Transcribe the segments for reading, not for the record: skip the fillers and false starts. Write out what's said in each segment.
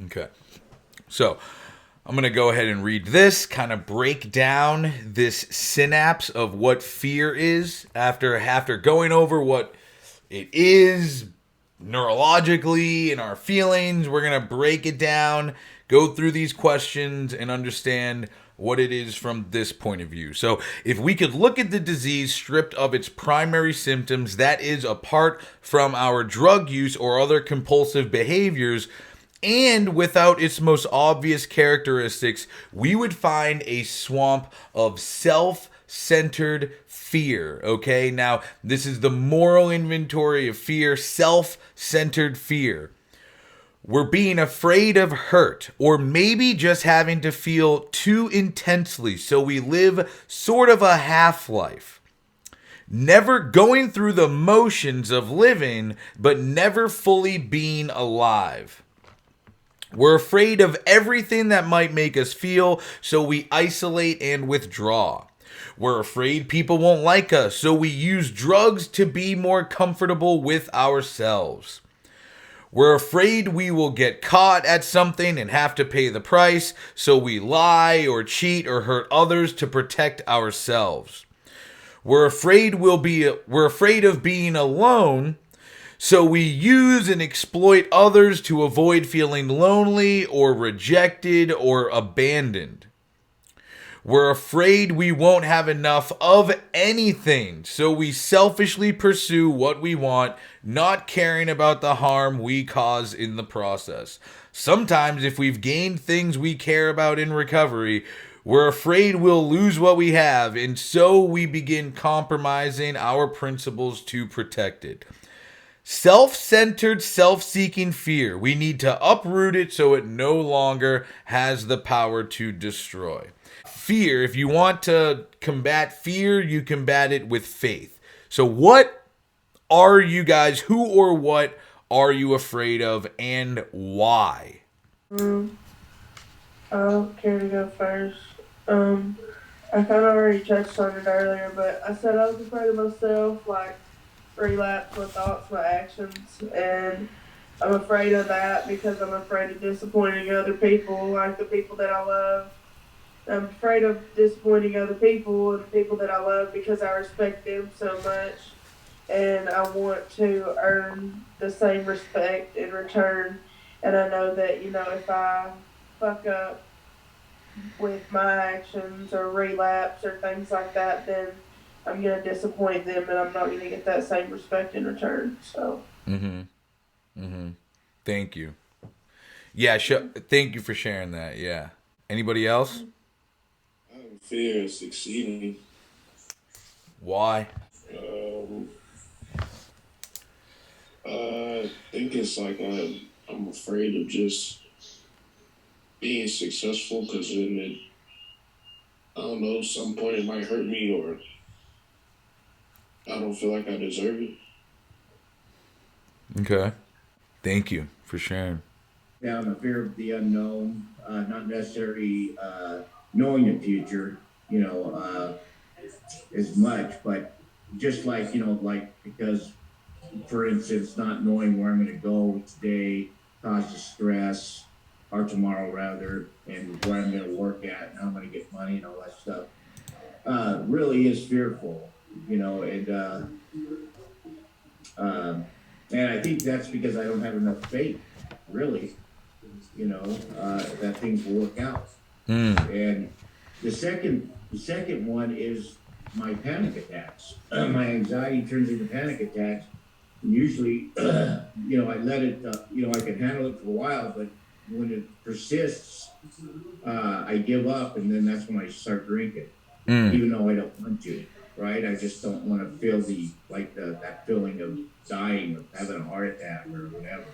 Okay. So I'm going to go ahead and read this, kind of break down this synapse of what fear is after going over what it is neurologically and our feelings. We're going to break it down, go through these questions, and understand what it is from this point of view. So if we could look at the disease stripped of its primary symptoms, that is apart from our drug use or other compulsive behaviors, and without its most obvious characteristics, we would find a swamp of self-centered fear. Okay, now this is the moral inventory of fear, self-centered fear. We're being afraid of hurt, or maybe just having to feel too intensely, so we live sort of a half-life. Never going through the motions of living, but never fully being alive. We're afraid of everything that might make us feel, so we isolate and withdraw. We're afraid people won't like us, so we use drugs to be more comfortable with ourselves. We're afraid we will get caught at something and have to pay the price, so we lie or cheat or hurt others to protect ourselves. We're afraid of being alone, so we use and exploit others to avoid feeling lonely or rejected or abandoned. We're afraid we won't have enough of anything, so we selfishly pursue what we want, not caring about the harm we cause in the process. Sometimes, if we've gained things we care about in recovery, we're afraid we'll lose what we have, and so we begin compromising our principles to protect it. Self-centered, self-seeking fear. We need to uproot it so it no longer has the power to destroy. Fear, if you want to combat fear, you combat it with faith. So what are you guys, who or what are you afraid of, and why? I don't care to go first. I kind of already touched on it earlier, but I said I was afraid of myself, like relapse my thoughts, my actions, and I'm afraid of that because I'm afraid of disappointing other people, like the people that I love. I'm afraid of disappointing other people and the people that I love because I respect them so much, and I want to earn the same respect in return. And I know that, if I fuck up with my actions or relapse or things like that, then I'm going to disappoint them and I'm not going to get that same respect in return. So, Mm-hmm. Mm-hmm. Thank you. Yeah, thank you for sharing that. Yeah. Anybody else? I have fear of succeeding. Why? Um, I think it's like I'm afraid of just being successful because then I don't know, some point it might hurt me or I don't feel like I deserve it. Okay. Thank you for sharing. Yeah, I'm a fear of the unknown, not necessarily knowing the future, as much, but just like, because, for instance, not knowing where I'm going to go today causes stress, or tomorrow rather, and where I'm going to work at and how I'm going to get money and all that stuff, really is fearful, and I think that's because I don't have enough faith, really, that things will work out. And the second one is my panic attacks. My anxiety turns into panic attacks. And usually, I let it, I can handle it for a while, but when it persists, I give up, and then that's when I start drinking, even though I don't want to, right? I just don't want to feel that feeling of dying, of having a heart attack or whatever,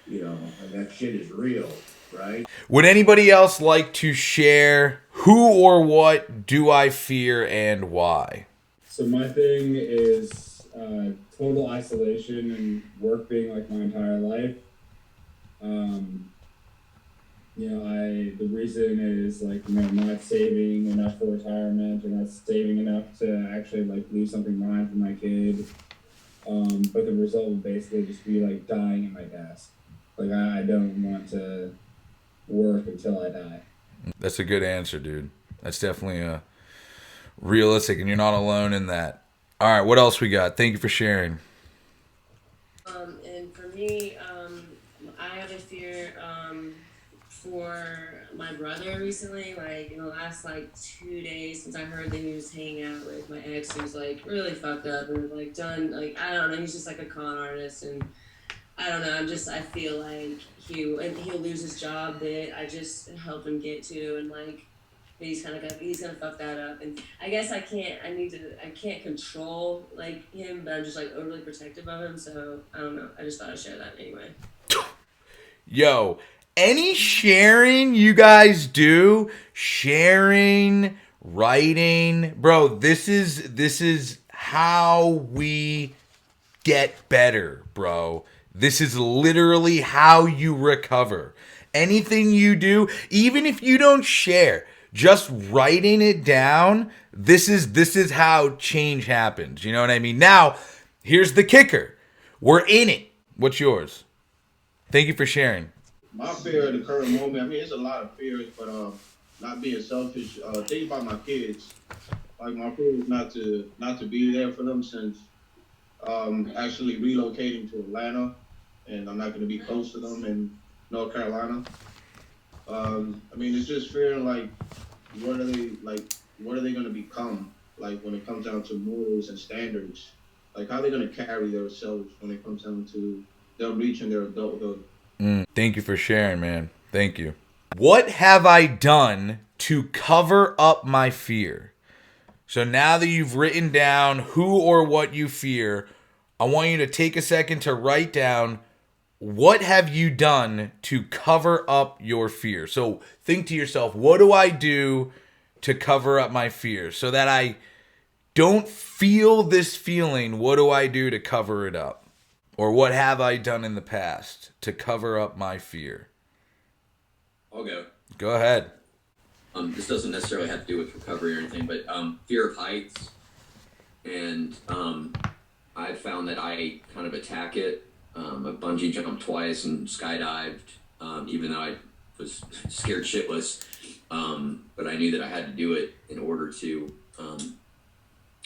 and that shit is real, right? Would anybody else like to share who or what do I fear and why? So my thing is total isolation and work being like my entire life. The reason is like, not saving enough for retirement and not saving enough to actually like leave something behind for my kid. But the result will basically just be like dying in my desk. Like I don't want to work until I die. That's a good answer, dude. That's definitely realistic, and you're not alone in that. All right, what else we got? Thank you for sharing. And for me, I have a fear for my brother recently. Like in the last like 2 days since I heard that he was hanging out with my ex, who's like really fucked up and like done like I don't know. He's just like a con artist, and I don't know. I feel like he'll lose his job that I just helped him get to, and like he's gonna fuck that up. And I guess I can't control like him, but I'm just like overly protective of him. So I don't know. I just thought I'd share that anyway. Yo, any sharing you guys do, sharing, writing, bro, this is how we get better, bro. This is literally how you recover. Anything you do, even if you don't share, just writing it down, this is how change happens. You know what I mean? Now, here's the kicker. We're in it. What's yours? Thank you for sharing. My fear at the current moment, I mean, it's a lot of fears, but not being selfish. Think about my kids. Like my fear is not to be there for them since actually relocating to Atlanta, and I'm not going to be close to them in North Carolina. I mean, it's just fearing like, what are they going to become? Like when it comes down to morals and standards, like how are they going to carry themselves when it comes down to them reaching their adulthood? Thank you for sharing, man. Thank you. What have I done to cover up my fear? So now that you've written down who or what you fear, I want you to take a second to write down what have you done to cover up your fear. So think to yourself, what do I do to cover up my fear so that I don't feel this feeling? What do I do to cover it up? Or what have I done in the past to cover up my fear? I'll go. Go ahead. This doesn't necessarily have to do with recovery or anything, but fear of heights. And I've found that I kind of attack it. I bungee jumped twice and skydived, even though I was scared shitless. But I knew that I had to do it in order to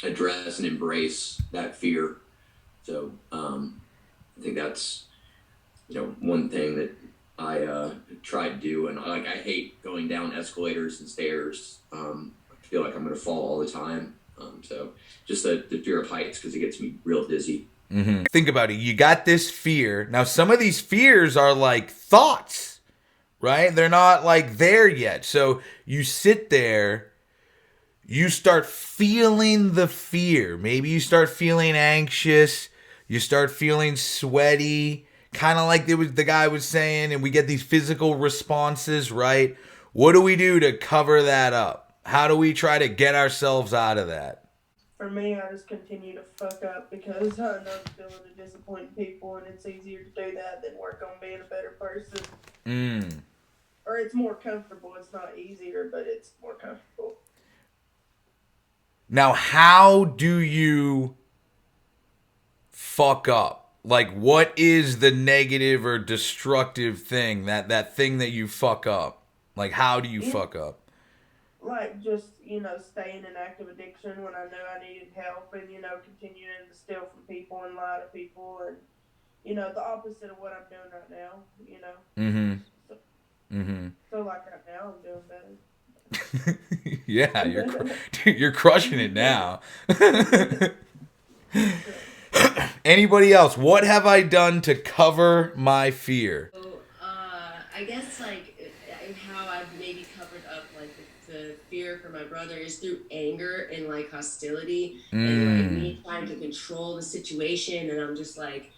address and embrace that fear. So I think that's, one thing that I try to do. And I hate going down escalators and stairs. I feel like I'm going to fall all the time. So just the fear of heights, because it gets me real dizzy. Mm-hmm. Think about it. You got this fear. Now, some of these fears are like thoughts, right? They're not like there yet. So you sit there, you start feeling the fear. Maybe you start feeling anxious. You start feeling sweaty, kind of like the guy was saying, and we get these physical responses, right? What do we do to cover that up? How do we try to get ourselves out of that? For me, I just continue to fuck up because I know the feeling of disappointing people, and it's easier to do that than work on being a better person. Or it's more comfortable. It's not easier, but it's more comfortable. Now, how do you fuck up? Like, what is the negative or destructive thing, that thing that you fuck up? Like, how do you fuck up? Like, just, staying in active addiction when I know I needed help, and, continuing to steal from people and lie to people, and, the opposite of what I'm doing right now, So like right now, I'm doing better. Yeah, you're crushing it now. Anybody else? What have I done to cover my fear? So, I guess like how I've maybe covered up like the fear for my brother is through anger and like hostility and like me trying to control the situation, and I'm just like,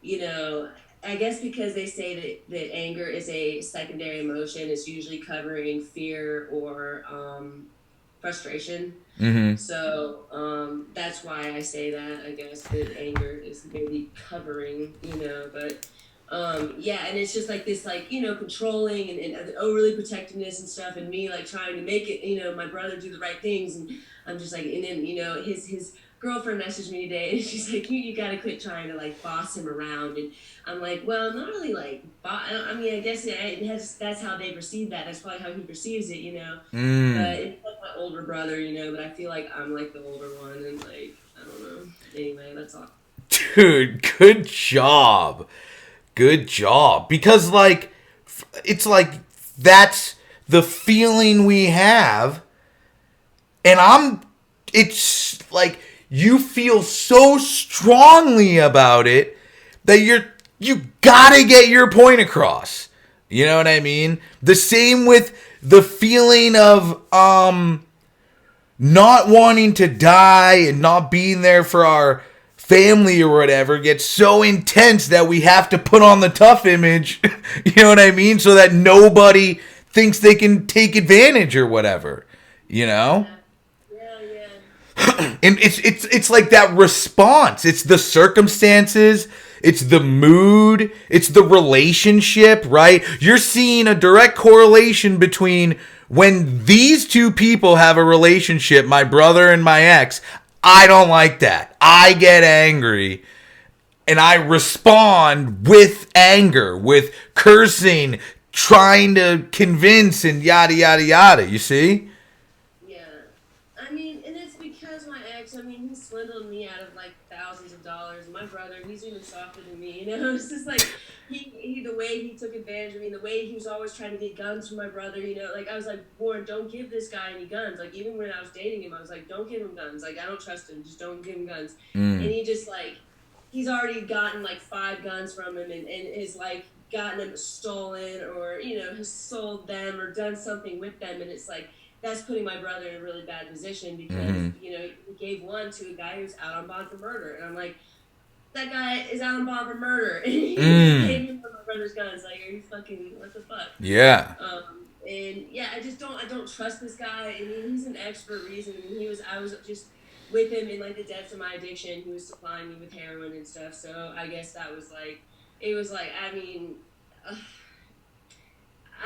I guess because they say that anger is a secondary emotion, it's usually covering fear or frustration. So that's why I say that. I guess that anger is maybe covering, but Yeah, and it's just like this, like, you know, controlling and overly protectiveness and stuff, and me like trying to make it, you know, my brother do the right things, and I'm just like, and then, you know, his girlfriend messaged me today, and she's like, you gotta quit trying to like boss him around, and I'm like, well, I'm not really like, I mean, I guess that's how they perceive that. That's probably how he perceives it, you know. But it's like my older brother, you know. But I feel like I'm like the older one, and like I don't know. Anyway, that's all. Dude, good job. Good job. Because, like, it's like that's the feeling we have. And it's like you feel so strongly about it that you gotta get your point across. You know what I mean? The same with the feeling of not wanting to die and not being there for our family or whatever gets so intense that we have to put on the tough image, you know what I mean? So that nobody thinks they can take advantage or whatever, you know? Yeah. And it's like that response. It's the circumstances, it's the mood, it's the relationship, right? You're seeing a direct correlation between when these two people have a relationship, my brother and my ex. I don't like that. I get angry and I respond with anger, with cursing, trying to convince and yada, yada, yada. You see? Yeah. I mean, and it's because my ex, I mean, he swindled me out of like thousands of dollars. My brother, he's even softer than me, you know? It's just like, he the way he took advantage of me, the way he was always trying to get guns from my brother, you know, like I was like, Warren, don't give this guy any guns. Like even when I was dating him, I was like, don't give him guns. Like I don't trust him. Just don't give him guns. And he just like, he's already gotten like 5 guns from him and is like gotten them stolen or, you know, has sold them or done something with them. And it's like, that's putting my brother in a really bad position because, you know, he gave one to a guy who's out on bond for murder. And I'm like, that guy is out on bond for murder. And he gave me one of my brother's guns. Like, are you fucking, what the fuck? Yeah. And yeah, I don't trust this guy. I mean, he's an ex for a reason. And I was just with him in like the depths of my addiction. He was supplying me with heroin and stuff. So I guess that was like, it was like, I mean,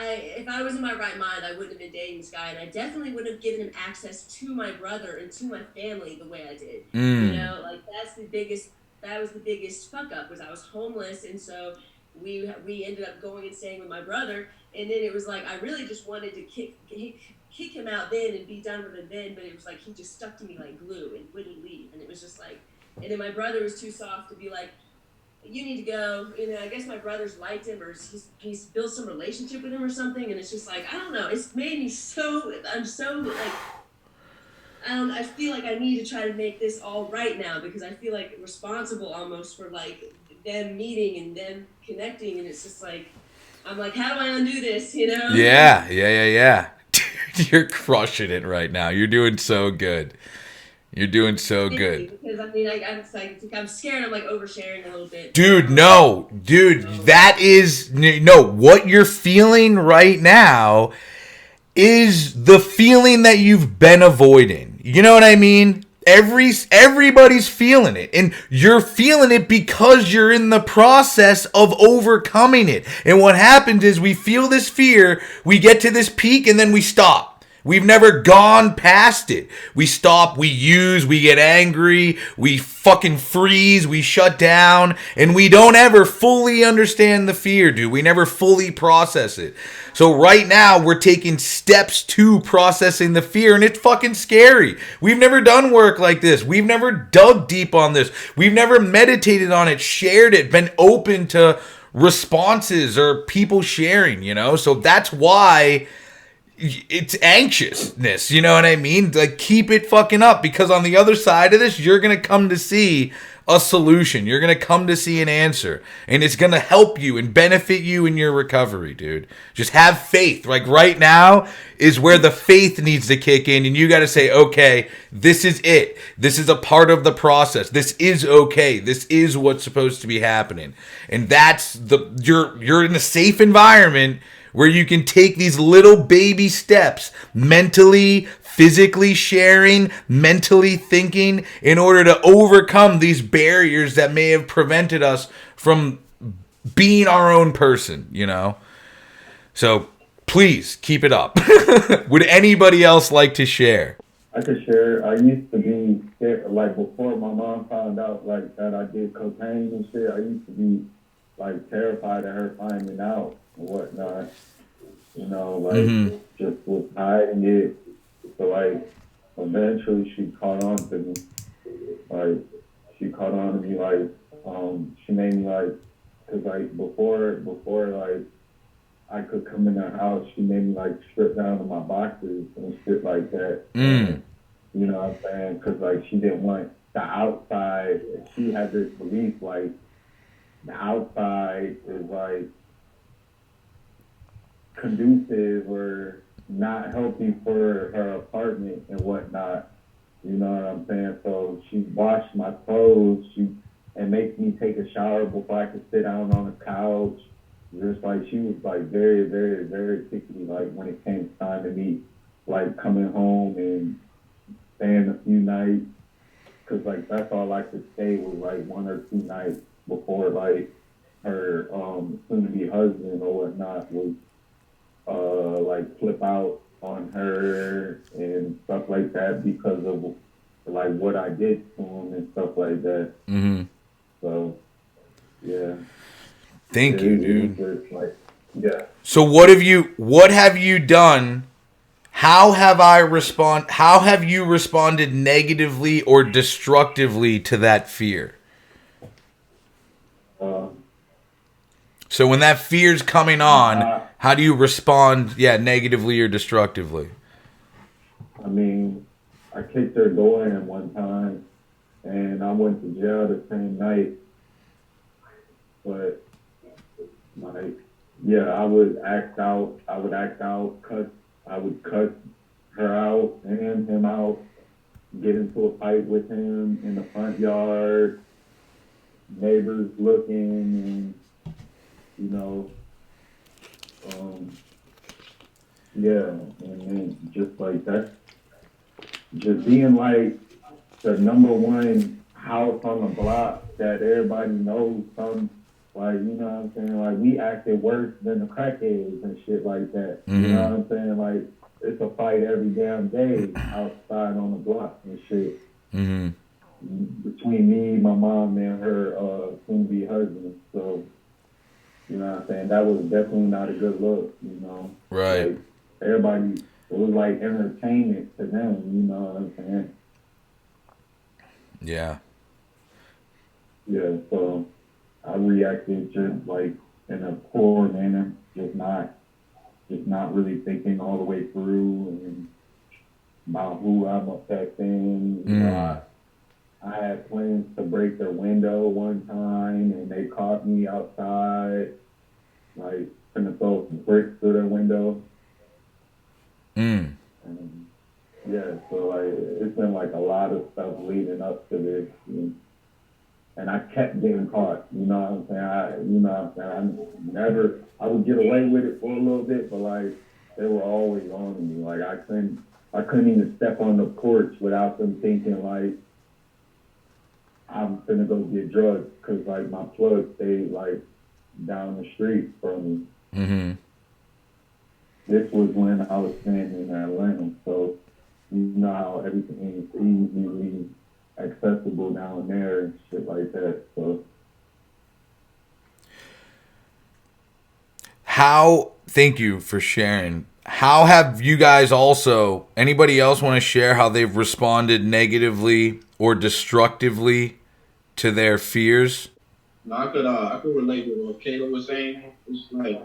if I was in my right mind, I wouldn't have been dating this guy, and I definitely wouldn't have given him access to my brother and to my family the way I did. You know, like that was the biggest fuck up, was I was homeless, and so we ended up going and staying with my brother, and then it was like I really just wanted to kick him out then and be done with him then, but it was like he just stuck to me like glue and wouldn't leave, and it was just like, and then my brother was too soft to be like, you need to go, you know. I guess my brother's liked him, or he's built some relationship with him or something, and it's just like, I don't know, it's made me I'm so like, I feel like I need to try to make this all right now, because I feel like responsible almost for like them meeting and them connecting, and it's just like, I'm like, how do I undo this, you know? Yeah. Dude, you're crushing it right now. You're doing so good. You're doing so good. Because I mean, I'm scared. I'm like oversharing a little bit. Dude, no. That is what you're feeling right now is the feeling that you've been avoiding. You know what I mean? Everybody's feeling it, and you're feeling it because you're in the process of overcoming it. And what happens is we feel this fear, we get to this peak, and then we stop. We've never gone past it. We stop, we get angry, we fucking freeze, we shut down, and we don't ever fully understand the fear, dude. We never fully process it. So right now, we're taking steps to processing the fear, and it's fucking scary. We've never done work like this. We've never dug deep on this. We've never meditated on it, shared it, been open to responses or people sharing, you know? So that's why it's anxiousness, you know what I mean? Like, keep it fucking up, because on the other side of this, you're going to come to see a solution. You're going to come to see an answer, and it's going to help you and benefit you in your recovery, dude. Just have faith. Like right now is where the faith needs to kick in, and you got to say, okay, this is it. This is a part of the process. This is okay. This is what's supposed to be happening. And that's you're in a safe environment where you can take these little baby steps, mentally, physically sharing, mentally thinking, in order to overcome these barriers that may have prevented us from being our own person, you know? So please keep it up. Would anybody else like to share? I could share. I used to be scared, like before my mom found out like that I did cocaine and shit. I used to be like terrified of her finding out and whatnot. You know, like just was hiding it. So like eventually she caught on to me. Like she caught on to me. Like she made me like, cause like before like I could come in her house, she made me like strip down to my boxers and shit like that. And, you know what I'm saying? Cause like she didn't want the outside. She had this belief like the outside is like conducive or not healthy for her apartment and whatnot. You know what I'm saying? So she washed my clothes. And makes me take a shower before I could sit down on the couch. Just like she was like very, very, very picky. Like when it came time to me, like coming home and staying a few nights, cause like that's all I could stay was like 1 or 2 nights before like her soon-to-be husband or whatnot would like flip out on her and stuff like that because of like what I did to him and stuff like that. So yeah. Thank you, dude. Like, yeah. So what have you done? How have you responded negatively or destructively to that fear? So when that fear's coming on, how do you respond, negatively or destructively? I mean, I kicked her door in one time and I went to jail the same night. But like, yeah, I would act out, I would cut her out and him out, get into a fight with him in the front yard, neighbors looking, and, you know, yeah, and then just like that, just being like the number one house on the block that everybody knows some. Like, you know what I'm saying? Like, we acted worse than the crackheads and shit like that. You know what I'm saying? Like, it's a fight every damn day outside on the block and shit. Between me, my mom, and her soon-to-be husband. So, you know what I'm saying? That was definitely not a good look, you know? Right. Like, everybody, it was like entertainment to them, you know what I'm saying? Yeah. Yeah, so I reacted just like in a poor manner, just not really thinking all the way through and about who I'm affecting. You know, I had plans to break their window one time and they caught me outside, like gonna throw some bricks through their window. And, yeah, so like it's been like a lot of stuff leading up to this. And I kept getting caught, you know what I'm saying? I would get away with it for a little bit, but like they were always on me. Like I couldn't even step on the porch without them thinking like I'm gonna go get drugs, cause like my plug stayed like down the street from me. This was when I was staying in Atlanta, so you know how everything is easily accessible down there and shit like that. So thank you for sharing. How have you guys anybody else want to share how they've responded negatively or destructively to their fears? No, I could relate to what Kayla was saying. It's like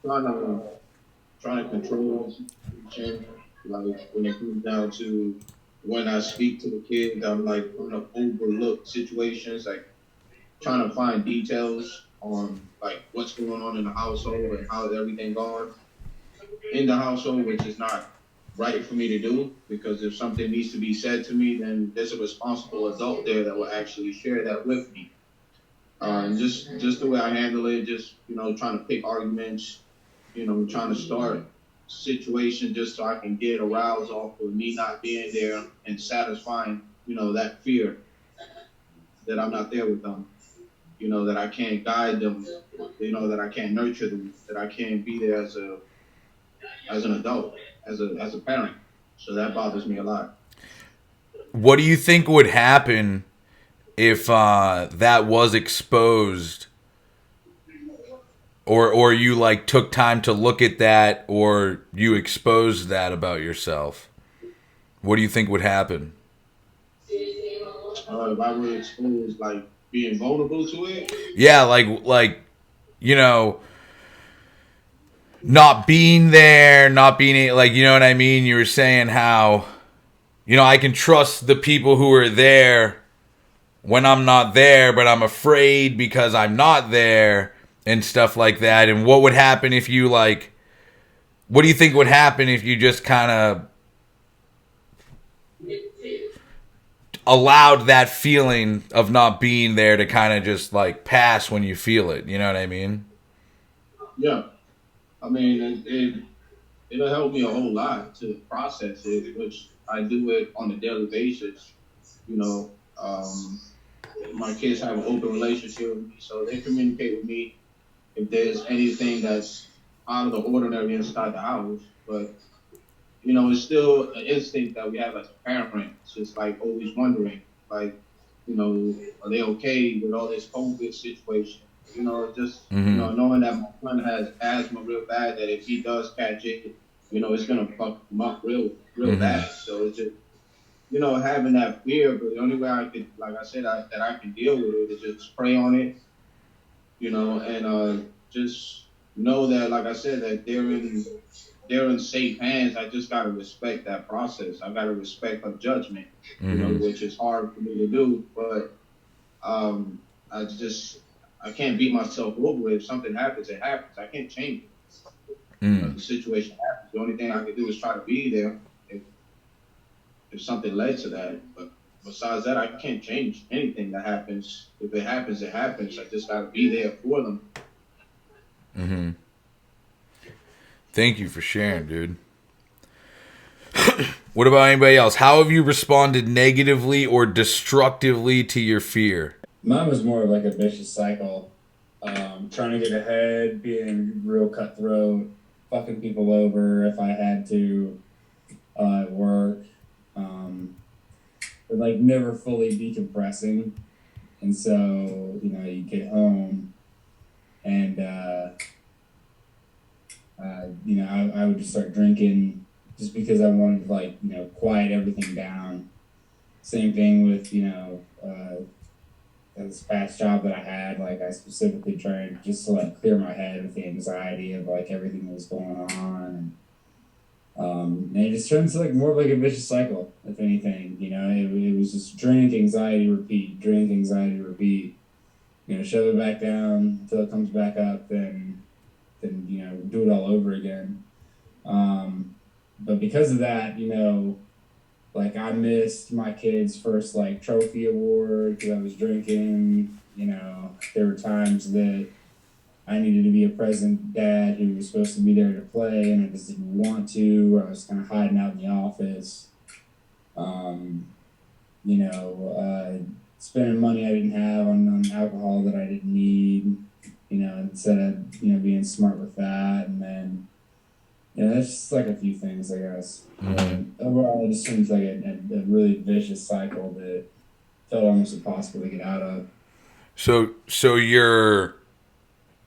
trying to control the situation. Like when it comes down to when I speak to the kids, I'm like trying to overlook situations, like trying to find details on like what's going on in the household and how's everything going in the household, which is not right for me to do, because if something needs to be said to me, then there's a responsible adult there that will actually share that with me. Just the way I handle it, just, you know, trying to pick arguments, you know, trying to start situation just so I can get aroused off of me not being there and satisfying, you know, that fear that I'm not there with them. you know, that I can't guide them, you know, that I can't nurture them, that I can't be there as an adult, as a parent. So that bothers me a lot. What do you think would happen if that was exposed, or you like took time to look at that, or you exposed that about yourself? What do you think would happen? If I were exposed, like being vulnerable to it. Yeah, like you know, not being there, not being like, you know what I mean? You were saying how, you know, I can trust the people who are there when I'm not there, but I'm afraid because I'm not there and stuff like that. And what would happen if you like, what do you think would happen if you just kind of allowed that feeling of not being there to kind of just like pass when you feel it? You know what I mean? Yeah. I mean, it'll help me a whole lot to process it, which I do it on a daily basis. You know, my kids have an open relationship with me, so they communicate with me if there's anything that's out of the ordinary inside the house. But, you know, it's still an instinct that we have as a parent. It's just like always wondering, like, you know, are they okay with all this COVID situation? You know, just, you know, knowing that my son has asthma real bad, that if he does catch it, you know, it's going to fuck him up real bad. So it's just, you know, having that fear, but the only way I could, like I said, that I can deal with it is just pray on it, you know, and just know that, like I said, that they're in safe hands. I just got to respect that process. I got to respect her judgment, you know, which is hard for me to do, but I can't beat myself over it. If something happens, it happens. I can't change it. You know, the situation happens. The only thing I can do is try to be there if something led to that. But besides that, I can't change anything that happens. If it happens, it happens. I just got to be there for them. Thank you for sharing, dude. What about anybody else? How have you responded negatively or destructively to your fear? Mine was more of like a vicious cycle. Trying to get ahead, being real cutthroat, fucking people over if I had to at work. But like never fully decompressing. And so, you know, you get home and, you know, I would just start drinking just because I wanted to, like, you know, quiet everything down. Same thing with, you know, this past job that I had, like I specifically tried just to like clear my head with the anxiety of like everything that was going on. And it just turns to like more of like a vicious cycle, if anything. You know, it was just drink, anxiety, repeat, drink, anxiety, repeat. You know, shove it back down until it comes back up, then you know, do it all over again. But because of that, you know, like I missed my kid's first like trophy award because I was drinking. You know, there were times that I needed to be a present dad who was supposed to be there to play, and I just didn't want to. I was kind of hiding out in the office. You know, spending money I didn't have on alcohol that I didn't need. You know, instead of, you know, being smart with that, and then, you know, that's just like a few things, I guess. Overall, it just seems like a really vicious cycle that felt almost impossible to get out of. So you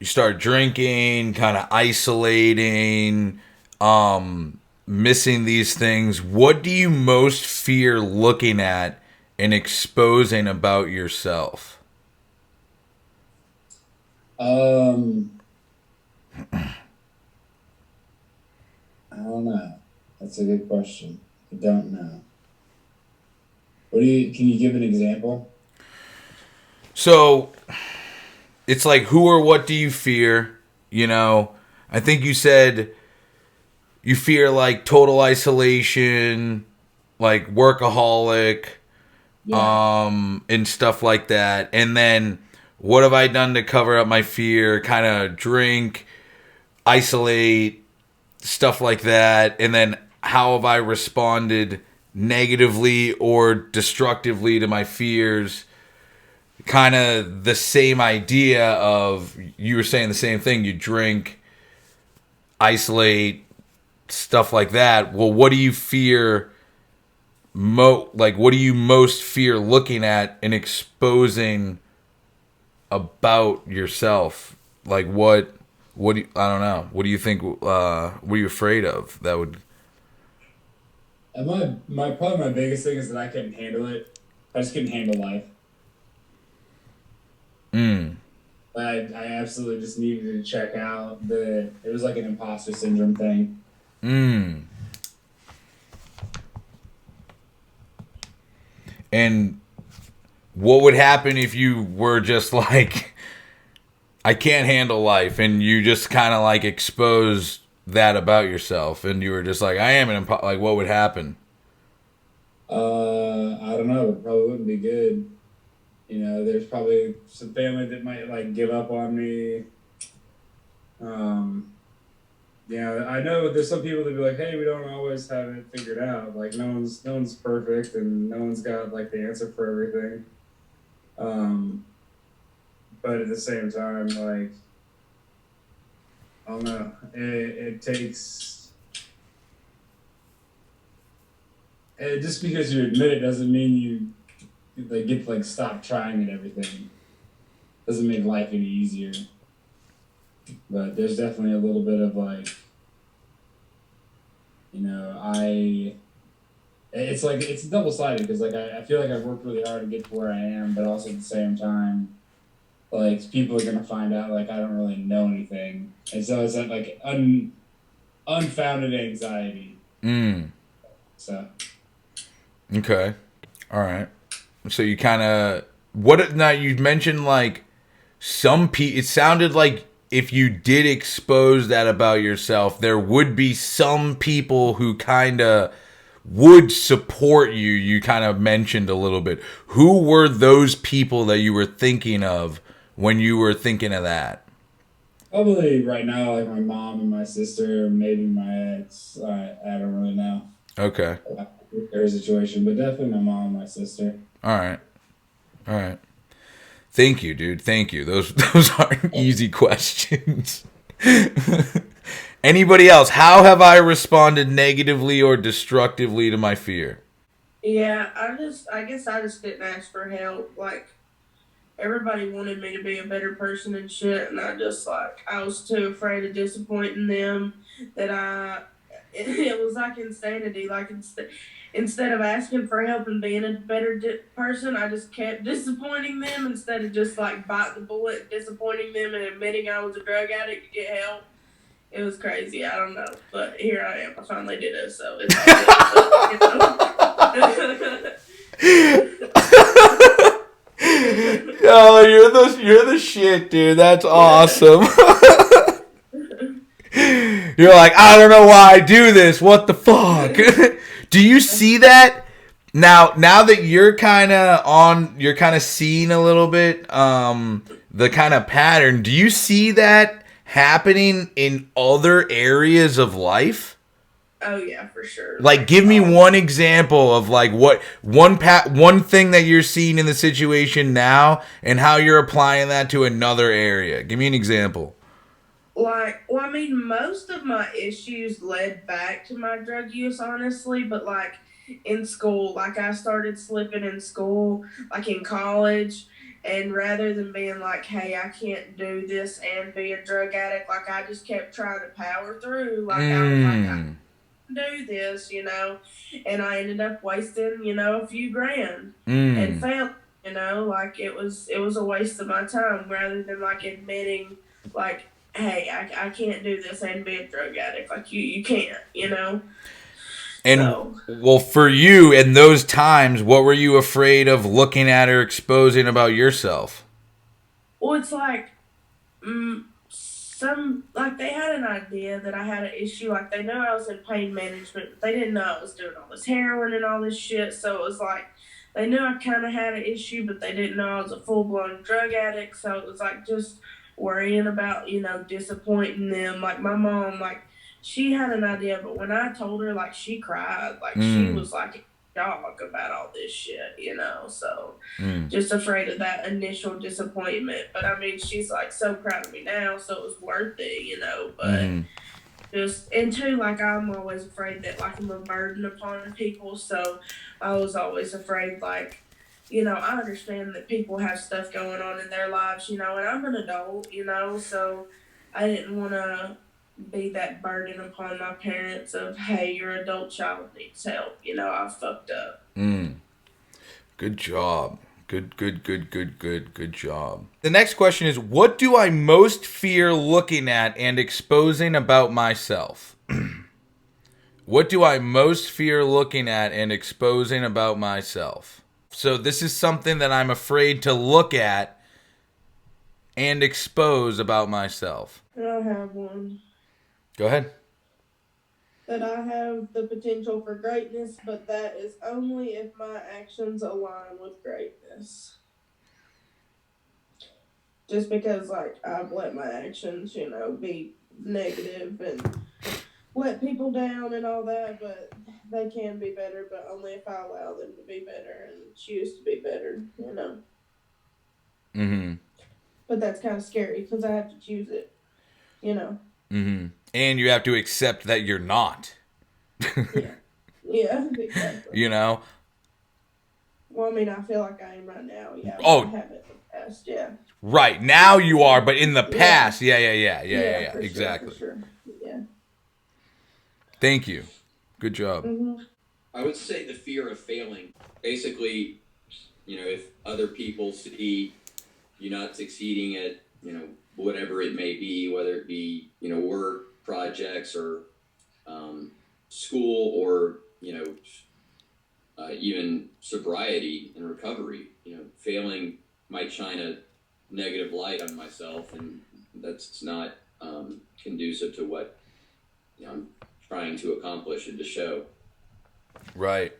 start drinking, kind of isolating, missing these things. What do you most fear looking at and exposing about yourself? I don't know. That's a good question. I don't know. Can you give an example? So it's like, who or what do you fear? You know, I think you said you fear like total isolation, like workaholic, and stuff like that. And then what have I done to cover up my fear? Kind of drink, isolate, stuff like that. And then how have I responded negatively or destructively to my fears? kind of the same idea of, you were saying the same thing, you drink, isolate, stuff like that. Well, what do you fear what do you most fear looking at and exposing about yourself? Like what do you, I don't know. What do you think, what are you afraid of that would... Probably my biggest thing is that I couldn't handle it. I just couldn't handle life. I absolutely just needed to check out. It was like an imposter syndrome thing. And what would happen if you were just like, I can't handle life, and you just kind of like exposed that about yourself, and you were just like, I am like, what would happen? I don't know. It probably wouldn't be good. You know, there's probably some family that might like give up on me. Yeah, I know there's some people that be like, hey, we don't always have it figured out. Like no one's perfect, and no one's got like the answer for everything. But at the same time, like, I don't know. It takes... just because you admit it doesn't mean you get to like stop trying at everything. Doesn't make life any easier. But there's definitely a little bit of like, you know, it's double-sided, because like I feel like I've worked really hard to get to where I am, but also at the same time, like, people are gonna find out like I don't really know anything, and so it's that like unfounded anxiety. So. Okay. All right. So you kind of, now you mentioned like it sounded like if you did expose that about yourself, there would be some people who kind of would support you. You kind of mentioned a little bit. Who were those people that you were thinking of when you were thinking of that? Probably right now, like my mom and my sister, maybe my ex. I don't really know. Okay. Their situation, but definitely my mom and my sister. All right. Thank you, dude. Thank you. Those aren't easy questions. Anybody else? How have I responded negatively or destructively to my fear? Yeah, I guess I just didn't ask for help. Like, everybody wanted me to be a better person and shit, and I was too afraid of disappointing them that it was like insanity. Like, instead of asking for help and being a better person, I just kept disappointing them instead of just like bite the bullet, disappointing them and admitting I was a drug addict to get help. It was crazy. I don't know, but here I am. I finally did it, so it's all good. You're the shit, dude. That's awesome. You're like, I don't know why I do this. What the fuck? Do you see that now that you're kind of seeing a little bit the kind of pattern? Do you see that happening in other areas of life? Oh yeah, for sure. Like, give me one example of like what one thing that you're seeing in the situation now and how you're applying that to another area. Give me an example. Like, well, I mean, most of my issues led back to my drug use, honestly, but like in school, like I started slipping in school, like in college, and rather than being like, hey, I can't do this and be a drug addict, like I just kept trying to power through. Like I was like, I can do this, you know, and I ended up wasting, you know, a few grand and failed, you know, like it was a waste of my time rather than like admitting like, hey, I can't do this and be a drug addict. Like, you can't, you know? And, well, for you, in those times, what were you afraid of looking at or exposing about yourself? Well, it's like, they had an idea that I had an issue. Like, they knew I was in pain management, but they didn't know I was doing all this heroin and all this shit. So it was like, they knew I kind of had an issue, but they didn't know I was a full-blown drug addict. So it was like, just worrying about, you know, disappointing them. Like my mom, like she had an idea, but when I told her, like she cried, like she was like dog about all this shit, you know, so just afraid of that initial disappointment. But I mean, she's like so proud of me now, so it was worth it, you know, but just, and two, like, I'm always afraid that, like, I'm a burden upon people, so I was always afraid, like, you know, I understand that people have stuff going on in their lives, you know, and I'm an adult, you know, so I didn't want to be that burden upon my parents of, hey, your adult child needs help, you know, I fucked up. Good job. Good job. The next question is, what do I most fear looking at and exposing about myself? What do I most fear looking at and exposing about myself? So this is something that I'm afraid to look at and expose about myself. And I have one. Go ahead. That I have the potential for greatness, but that is only if my actions align with greatness. Just because, like, I've let my actions, you know, be negative and let people down and all that, but they can be better, but only if I allow them to be better and choose to be better, you know. But that's kind of scary because I have to choose it, you know. And you have to accept that you're not. Yeah, exactly. You know? Well, I mean, I feel like I am right now. Yeah. Oh. I haven't in the past. Yeah. Right. Now you are, but in the past. Yeah. Exactly. Sure. Yeah. Thank you. Good job. I would say the fear of failing. Basically, you know, if other people see you not succeeding at, you know, whatever it may be, whether it be, you know, work, projects, or school, or, you know, even sobriety and recovery, you know, failing might shine a negative light on myself, and that's not conducive to what, you know, I'm trying to accomplish and to show. Right.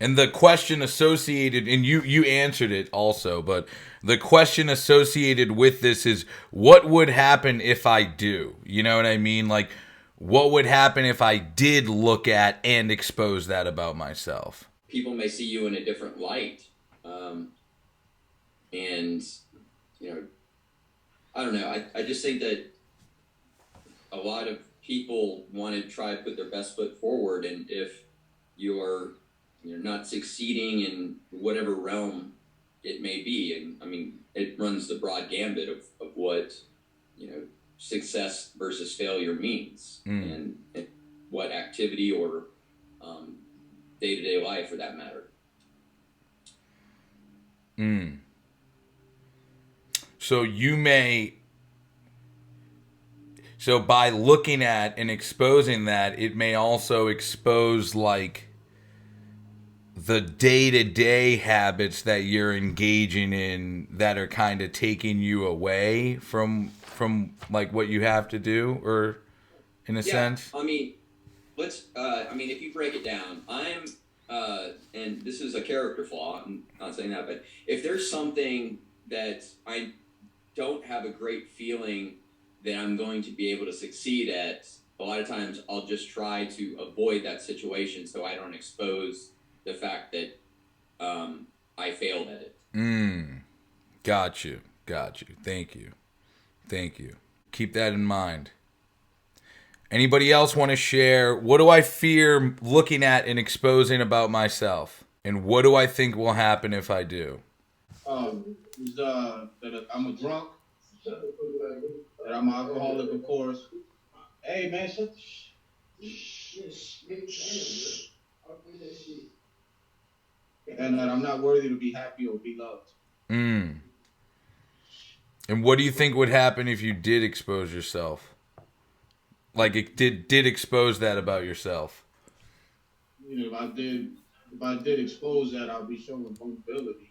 And the question associated, and you answered it also, but the question associated with this is, what would happen if I do? You know what I mean? Like, what would happen if I did look at and expose that about myself? People may see you in a different light. And, you know, I don't know. I just think that a lot of people want to try to put their best foot forward. And if you're not succeeding in whatever realm it may be, and I mean, it runs the broad gambit of what, you know, success versus failure means, and what activity or day-to-day life, for that matter. So by looking at and exposing that, it may also expose, like, the day-to-day habits that you're engaging in that are kind of taking you away from like what you have to do, or in a sense. I mean, if you break it down, I'm and this is a character flaw, I'm not saying that, but if there's something that I don't have a great feeling that I'm going to be able to succeed at, a lot of times I'll just try to avoid that situation so I don't expose the fact that I failed at it. Got you. Thank you. Keep that in mind. Anybody else want to share, what do I fear looking at and exposing about myself? And what do I think will happen if I do? That I'm a drunk, that I'm an alcoholic, of course. Hey, man, shut the and that I'm not worthy to be happy or be loved. And what do you think would happen if you did expose yourself? Like, it did expose that about yourself? You know, if I did expose that, I'll be showing vulnerability,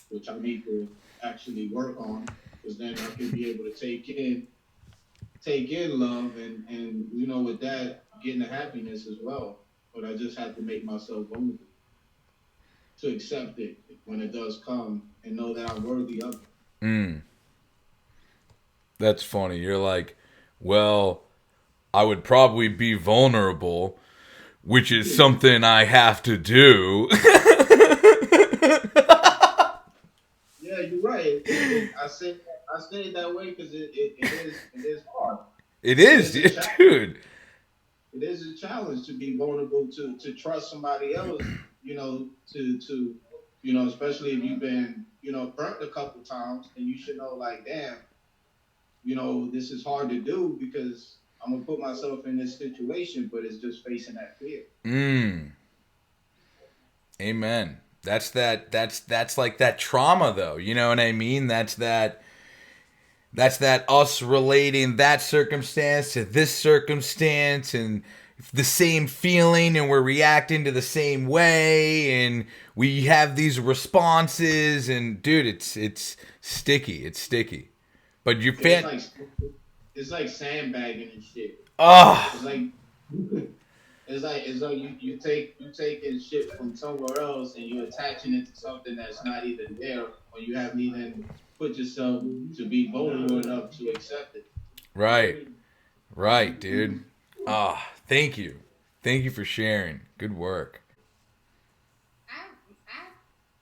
which I need to actually work on, because then I can be able to take in love and you know, with that, getting the happiness as well. But I just have to make myself vulnerable to accept it when it does come and know that I'm worthy of it. That's funny. You're like, well, I would probably be vulnerable which is something I have to do. Yeah, you're right. I say it that way because it is hard. It is, dude. It is a challenge to be vulnerable, to trust somebody else, to especially if you've been, burnt a couple times, then you should know, like, damn, this is hard to do because I'm gonna put myself in this situation, but it's just facing that fear. Amen. That's like that trauma, though. You know what I mean? That's that us relating that circumstance to this circumstance and the same feeling, and we're reacting to the same way, and we have these responses, and dude, it's sticky. It's sticky. But you It's like sandbagging and shit. Oh. It's like you taking shit from somewhere else and you're attaching it to something that's not even there, or you haven't even put yourself to be vulnerable enough to accept it. Right, dude. Thank you for sharing. Good work. I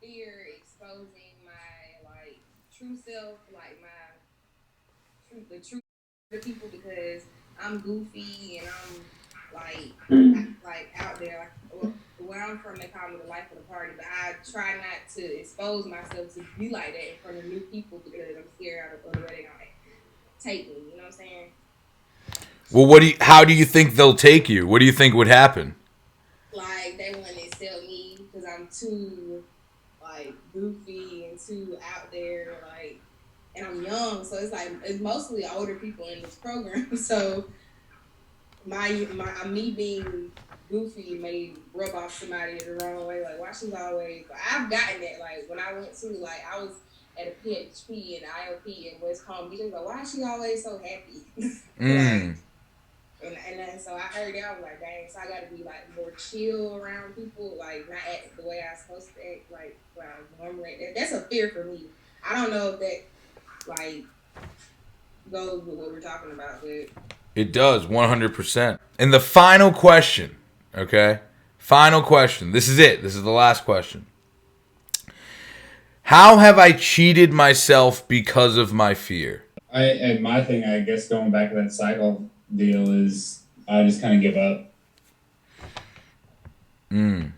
fear exposing my true self, the truth to people, because I'm goofy and I'm out there. Where I'm from, they call me the life of the party, but I try not to expose myself to be like that in front of new people because I'm scared of the way they're gonna take me. You know what I'm saying? Well, how do you think they'll take you? What do you think would happen? They wouldn't accept me because I'm too goofy and too out there, and I'm young, so it's mostly older people in this program. So me being goofy may rub off somebody the wrong way. Why she's always. I've gotten that. When I went to I was at a PHP and IOP in West Palm Beach. I was like, why is she always so happy? And so I heard that, I was like, dang, so I got to be more chill around people, not act the way I'm supposed to act, when I'm normally. That's a fear for me. I don't know if that goes with what we're talking about, but it does, 100%. And the final question, okay? Final question. This is it. This is the last question. How have I cheated myself because of my fear? And my thing, I guess, going back to that cycle deal is I just kind of give up.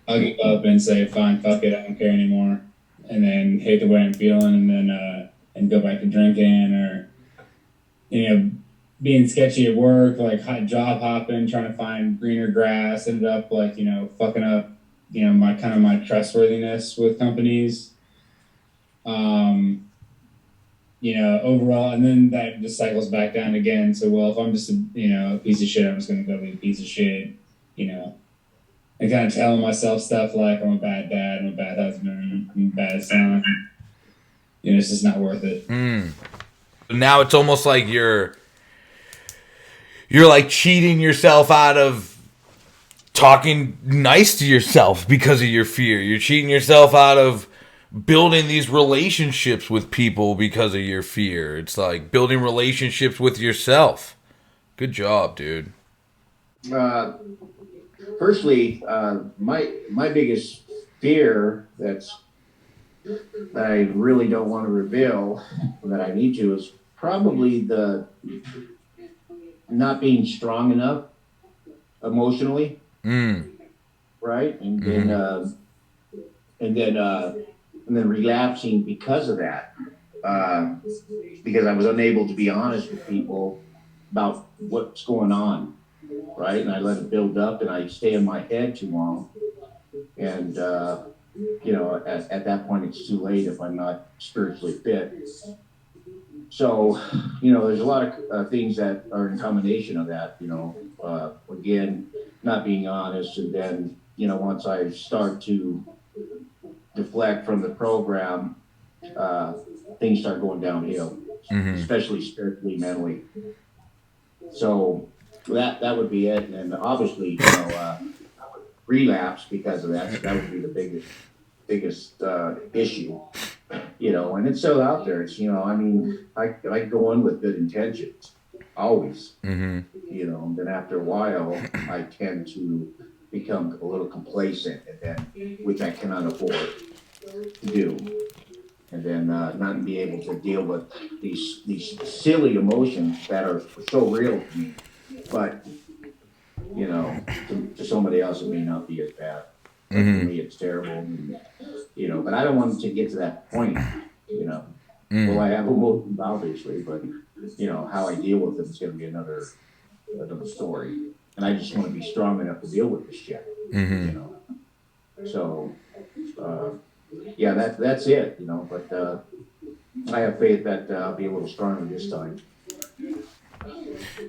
I'll give up and say, fine, fuck it, I don't care anymore. And then hate the way I'm feeling, and then and go back to drinking, or being sketchy at work, job hopping, trying to find greener grass, ended up fucking up my trustworthiness with companies. Overall, and then that just cycles back down again. So, well, if I'm just a piece of shit, I'm just gonna go be a piece of shit, and kind of telling myself stuff like I'm a bad dad, I'm a bad husband, I'm a bad son. It's just not worth it. Now it's almost like you're cheating yourself out of talking nice to yourself because of your fear. You're cheating yourself out of building these relationships with people because of your fear. It's like building relationships with yourself. Good job, dude. Firstly, my biggest fear that I really don't want to reveal, that I need to, is probably the not being strong enough emotionally, right? And then relapsing because of that, because I was unable to be honest with people about what's going on, right? And I let it build up, and I stay in my head too long, and at that point it's too late if I'm not spiritually fit. So, there's a lot of things that are in combination of that, again, not being honest, and then, once I start to deflect from the program, things start going downhill, especially spiritually, mentally. So that would be it. And obviously, relapse because of that. So that would be the biggest issue, and it's so out there. It's, I go in with good intentions, always, and then after a while, I tend to become a little complacent, and then, which I cannot afford to do. And then not be able to deal with these silly emotions that are so real to me. But, you know, to somebody else it may not be as bad. But for me it's terrible. And, you know, but I don't want to get to that point, you know. Well, I have emotions obviously, but, you know, how I deal with them is going to be another story. And I just want to be strong enough to deal with this shit, you know. So, yeah, that's it, you know. But I have faith that I'll be a little stronger this time.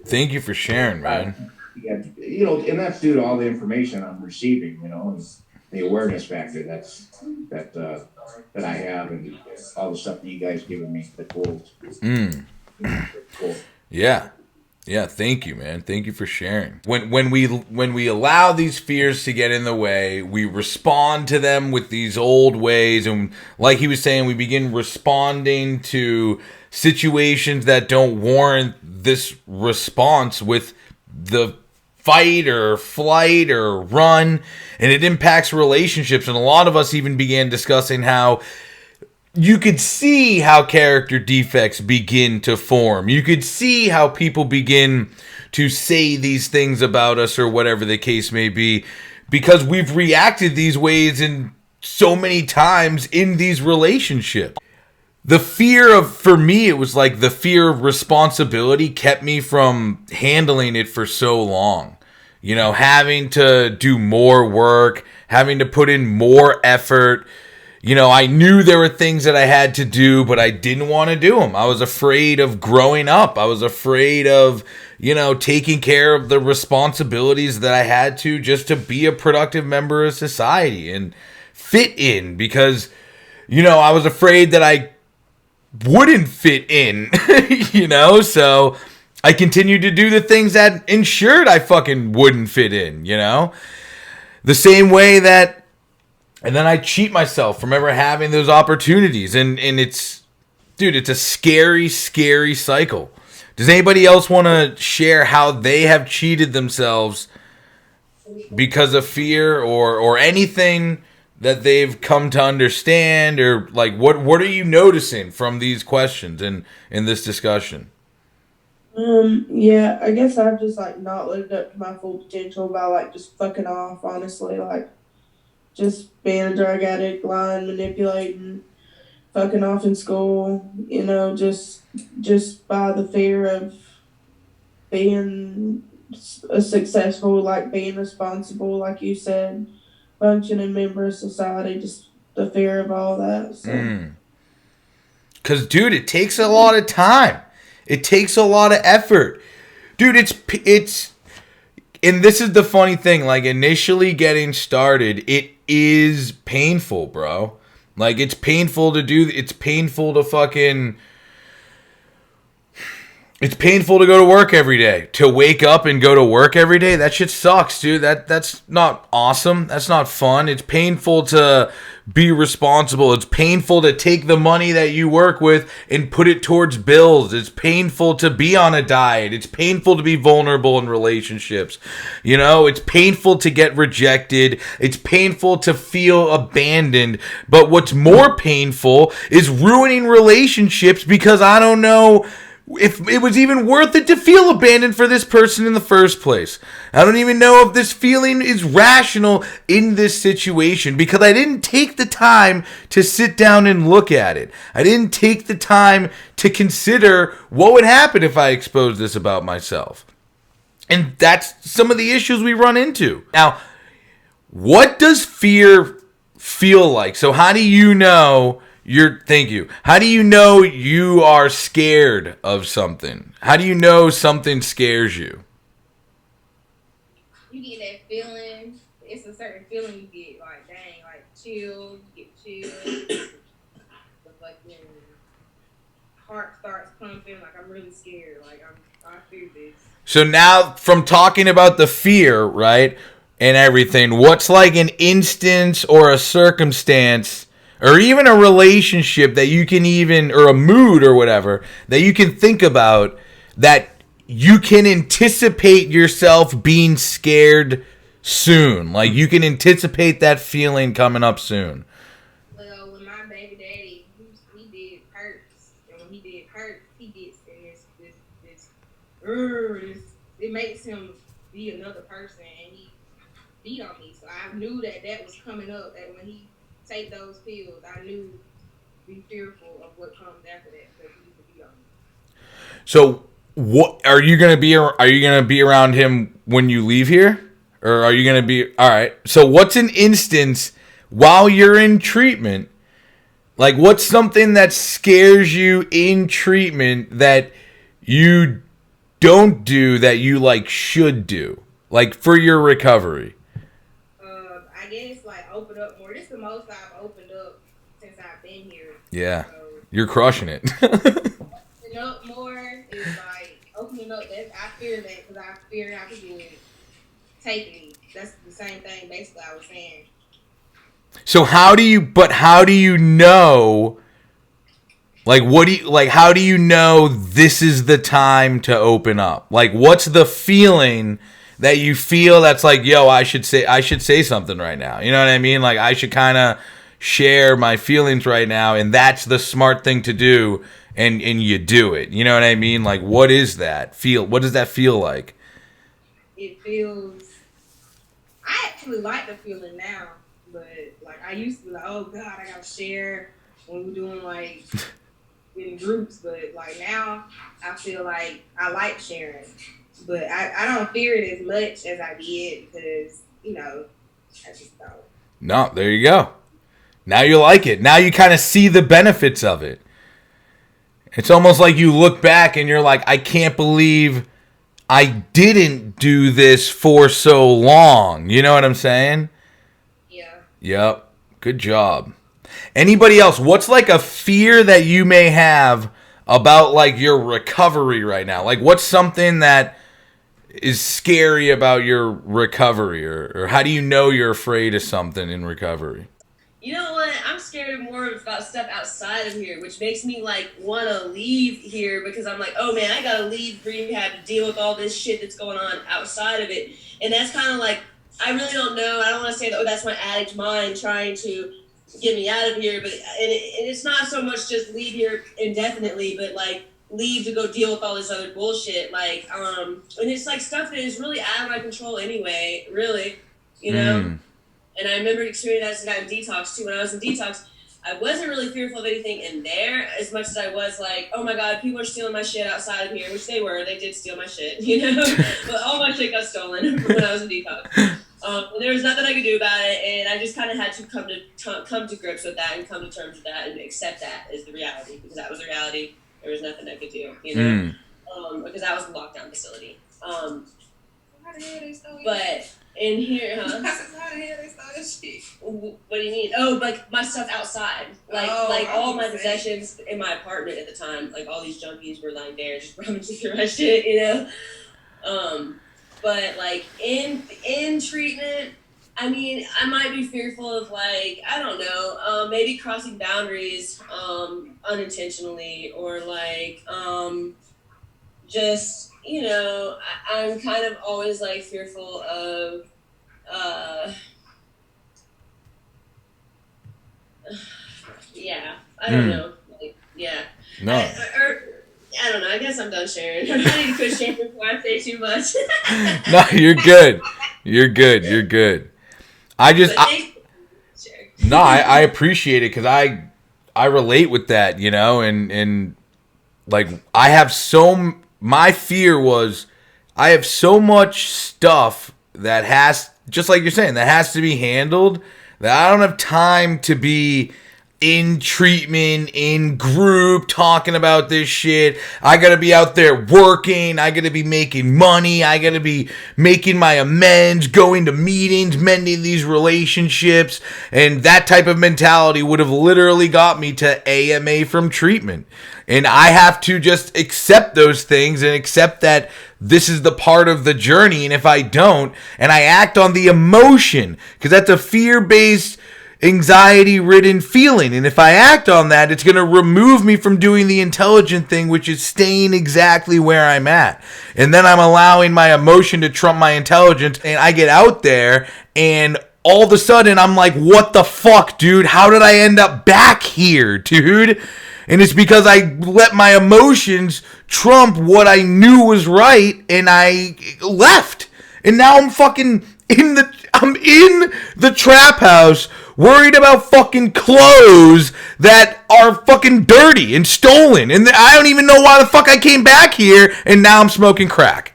Thank you for sharing, man. Yeah, you know, and that's due to all the information I'm receiving, you know, and the awareness factor that I have, and all the stuff that you guys giving me, the tools. Cool. Yeah, thank you, man. Thank you for sharing. When we allow these fears to get in the way, we respond to them with these old ways, and like he was saying, we begin responding to situations that don't warrant this response with the fight or flight or run, and it impacts relationships. And a lot of us even began discussing how you could see how character defects begin to form. You could see how people begin to say these things about us or whatever the case may be, because we've reacted these ways in so many times in these relationships. The fear of, for me, it was like the fear of responsibility kept me from handling it for so long. You know, having to do more work, having to put in more effort. You know, I knew there were things that I had to do, but I didn't want to do them. I was afraid of growing up. I was afraid of, you know, taking care of the responsibilities that I had to just to be a productive member of society and fit in, because, you know, I was afraid that I wouldn't fit in, you know, so I continued to do the things that ensured I fucking wouldn't fit in, you know, the same way that. And then I cheat myself from ever having those opportunities. And it's, dude, it's a scary, scary cycle. Does anybody else want to share how they have cheated themselves because of fear or anything that they've come to understand? Or like, what are you noticing from these questions and in this discussion? Yeah, I guess I've just like not lived up to my full potential by like just fucking off, honestly, like just being a drug addict, lying, manipulating, fucking off in school, you know, just by the fear of being a successful, like being responsible, like you said, functioning member of society, just the fear of all that. So. 'Cause, dude, it takes a lot of time. It takes a lot of effort. Dude, it's and this is the funny thing, like initially getting started, it is painful, bro. Like it's painful to do, it's painful to go to work every day. To wake up and go to work every day, that shit sucks, dude. That's not awesome. That's not fun. It's painful to be responsible. It's painful to take the money that you work with and put it towards bills. It's painful to be on a diet. It's painful to be vulnerable in relationships. You know, it's painful to get rejected. It's painful to feel abandoned. But what's more painful is ruining relationships because I don't know if it was even worth it to feel abandoned for this person in the first place. I don't even know if this feeling is rational in this situation because I didn't take the time to sit down and look at it. I didn't take the time to consider what would happen if I exposed this about myself. And that's some of the issues we run into. Now, what does fear feel like? So how do you know thank you. How do you know you are scared of something? How do you know something scares you? You get that feeling. It's a certain feeling you get, like, dang, like, chill. You get chill. The fucking heart starts pumping. Like, I'm really scared. Like, I fear this. So now, from talking about the fear, right, and everything, what's like an instance or a circumstance or even a relationship that you can even, or a mood or whatever, that you can think about that you can anticipate yourself being scared soon? Like, you can anticipate that feeling coming up soon. Well, when my baby daddy, he did perks, and when he did perks, he gets in this, it makes him be another person, and he beat on me. So I knew that was coming up, that when he take those pills, I knew be fearful of what comes after that, because he could beat on me. So, what are you gonna be? Are you gonna be around him when you leave here, or are you gonna be? All right. So, what's an instance while you're in treatment? Like, what's something that scares you in treatment that you don't do that you like should do, like for your recovery? I guess like open up more. This is the most I've opened up since I've been here. Yeah, So, you're crushing it. opening up more is like opening up. I fear that because I fear how people would take me. That's the same thing basically I was saying. So how do you know? Like, how do you know this is the time to open up? Like, what's the feeling that you feel that's like, yo, I should say something right now. You know what I mean? Like, I should kind of share my feelings right now, and that's the smart thing to do, and you do it. You know what I mean? Like, what is that feel? What does that feel like? It feels. I actually like the feeling now, but like I used to be like, oh God, I gotta share when we're doing like in groups, but like now I feel like I like sharing, but I don't fear it as much as I did because I just don't. No, there you go. Now you like it. Now you kind of see the benefits of it. It's almost like you look back and you're like, I can't believe I didn't do this for so long. You know what I'm saying? Yeah. Yep. Good job. Anybody else? What's like a fear that you may have about like your recovery right now? Like, what's something that is scary about your recovery, or how do you know you're afraid of something in recovery? You know what? I'm scared more about stuff outside of here, which makes me like want to leave here because I'm like, oh man, I gotta leave rehab to deal with all this shit that's going on outside of it. And that's kind of like, I really don't know. I don't want to say that, oh, that's my addict mind trying to get me out of here, but and it's not so much just leave here indefinitely, but like leave to go deal with all this other bullshit. Like, and it's like stuff that is really out of my control anyway, really, you know. And I remember experiencing that in detox too. When I was in detox, I wasn't really fearful of anything in there as much as I was like, oh my God, people are stealing my shit outside of here, which they were. They did steal my shit, you know? But all my shit got stolen when I was in detox. And there was nothing I could do about it, and I just kind of had to come to grips with that and come to terms with that and accept that as the reality, because that was the reality. There was nothing I could do, you know? Because that was a lockdown facility. How the hell they stole but in here, huh? How the hell they stole this shit? What do you mean? Oh, like my stuff outside. Like all my possessions in my apartment at the time. Like all these junkies were lying there just rummaging through my shit, you know? But like in treatment, I mean, I might be fearful of like, I don't know, maybe crossing boundaries unintentionally, or like just, you know, I'm kind of always like fearful of yeah, I don't know. Like, yeah. No. I don't know. I guess I'm done sharing. I need to quit sharing before I say too much. No, you're good. You're good. You're good. I appreciate it because I relate with that, you know, and like my fear was I have so much stuff that has, just like you're saying, that has to be handled, that I don't have time to be in treatment, in group, talking about this shit. I gotta be out there working. I gotta be making money. I gotta be making my amends, going to meetings, mending these relationships. And that type of mentality would have literally got me to AMA from treatment. And I have to just accept those things and accept that this is the part of the journey. And if I don't, and I act on the emotion, because that's a fear-based anxiety-ridden feeling. And if I act on that, it's going to remove me from doing the intelligent thing, which is staying exactly where I'm at. And then I'm allowing my emotion to trump my intelligence, and I get out there, and all of a sudden I'm like, what the fuck, dude? How did I end up back here, dude? And it's because I let my emotions trump what I knew was right, and I left. And now I'm fucking I'm in the trap house, worried about fucking clothes that are fucking dirty and stolen. And I don't even know why the fuck I came back here, and now I'm smoking crack.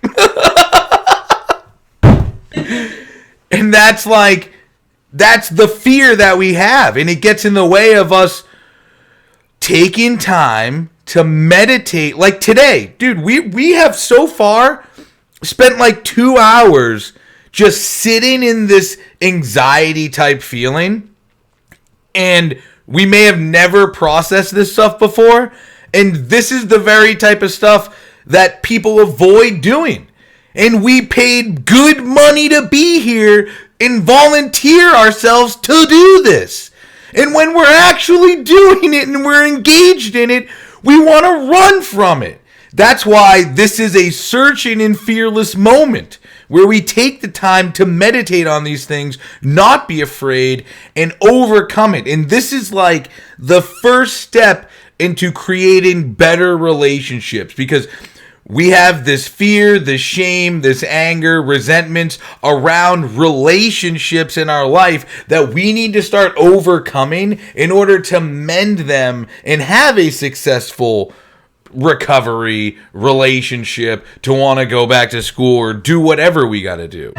And that's the fear that we have. And it gets in the way of us taking time to meditate. Like today, dude, we have so far spent like 2 hours just sitting in this anxiety type feeling. And we may have never processed this stuff before. And this is the very type of stuff that people avoid doing. And we paid good money to be here and volunteer ourselves to do this. And when we're actually doing it and we're engaged in it, we want to run from it. That's why this is a searching and fearless moment where we take the time to meditate on these things, not be afraid, and overcome it. And this is like the first step into creating better relationships, because we have this fear, this shame, this anger, resentments around relationships in our life that we need to start overcoming in order to mend them and have a successful recovery relationship to want to go back to school or do whatever we got to do.